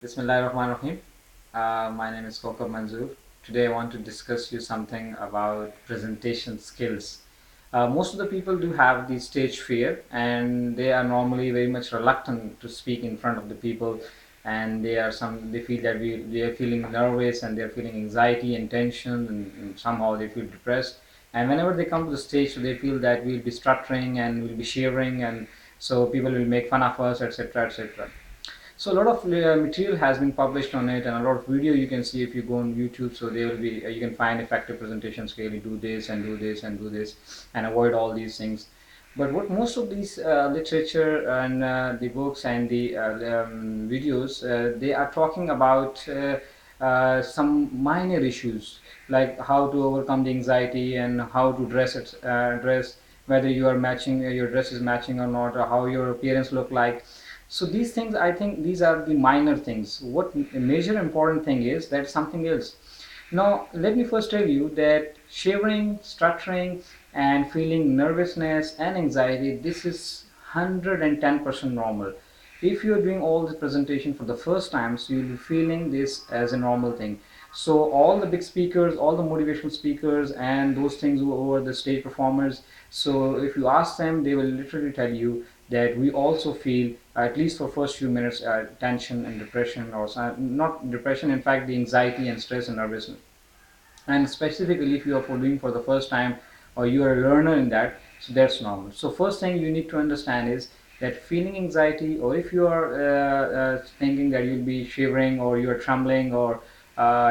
Bismillahirrahmanirrahim. My name is Kokab Manzoor. Today I want to discuss you something about presentation skills. Most of the people do have the stage fear, and they are normally very much reluctant to speak in front of the people, and they feel that they are feeling nervous, and they are feeling anxiety and tension, and somehow they feel depressed. And whenever they come to the stage, they feel that we'll be stuttering and we'll be shivering, and so people will make fun of us, etc., etc. So a lot of material has been published on it, and a lot of video you can see if you go on YouTube. So there will be you can find effective presentation scale. You do this and do this and do this, and avoid all these things. But what most of these literature and the books and the videos, they are talking about some minor issues, like how to overcome the anxiety and how to dress, whether you are matching, your dress is matching or not, or how your appearance look like. So these things, I think these are the minor things. What major important thing is that something else. Now let me first tell you that shivering, stuttering, and feeling nervousness and anxiety, this is 110% normal. If you're doing all this presentation for the first time, so you'll be feeling this as a normal thing. So all the big speakers, all the motivational speakers, and those things who are the stage performers, so if you ask them, they will literally tell you that we also feel, at least for first few minutes, tension and depression, or not depression, in fact the anxiety and stress and nervousness. And specifically if you are doing for the first time, or you are a learner in that, so that's normal. So first thing you need to understand is that feeling anxiety, or if you are thinking that you'll be shivering, or you are trembling, or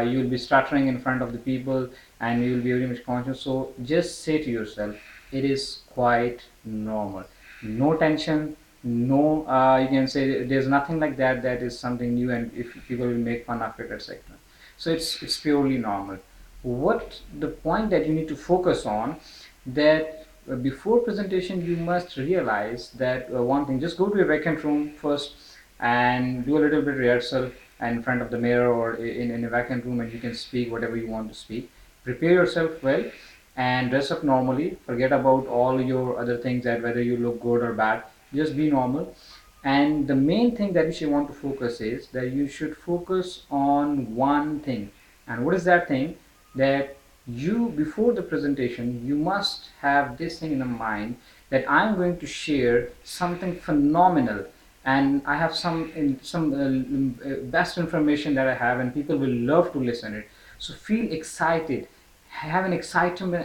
you'll be stuttering in front of the people, and you'll be very much conscious, so just say to yourself, it is quite normal. No tension, no you can say there's nothing like that, that is something new, and if people will make fun of it, etc. So it's purely normal. What the point that you need to focus on, that before presentation you must realize that one thing, just go to a vacant room first and do a little bit rehearsal in front of the mirror, or in a vacant room, and you can speak whatever you want to speak. Prepare yourself well and dress up normally. Forget about all your other things, that whether you look good or bad, just be normal. And the main thing that you should want to focus is that you should focus on one thing. And what is that thing? That you, before the presentation, you must have this thing in mind, that I'm going to share something phenomenal, and I have some best information that I have, and people will love to listen it. So feel excited, have an excitement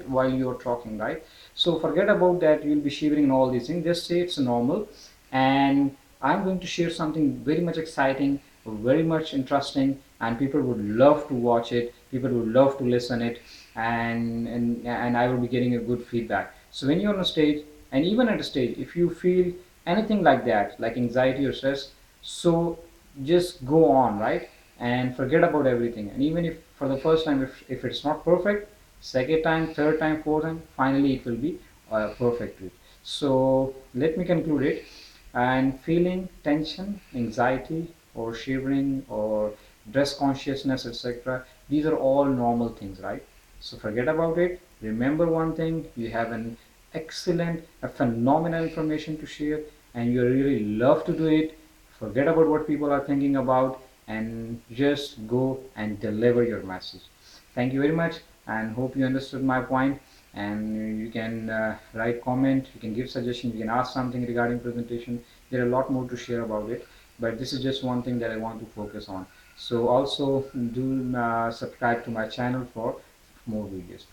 while you're talking, right? So forget about that you'll be shivering and all these things. Just say it's normal, and I'm going to share something very much exciting, very much interesting, and people would love to watch it, people would love to listen it, and I will be getting a good feedback. So when you're on a stage, and even at a stage, if you feel anything like that, like anxiety or stress, so just go on, right? And forget about everything. And even if for the first time, if it's not perfect, second time, third time, fourth time, finally it will be perfect. So let me conclude it. And feeling tension, anxiety, or shivering, or dress consciousness, etc., these are all normal things, right? So forget about it. Remember one thing, you have an excellent, a phenomenal information to share, and you really love to do it. Forget about what people are thinking about, and just go and deliver your message. Thank you very much, and hope you understood my point. And you can write comment, you can give suggestion, you can ask something regarding presentation. There are a lot more to share about it, but this is just one thing that I want to focus on. So also do subscribe to my channel for more videos.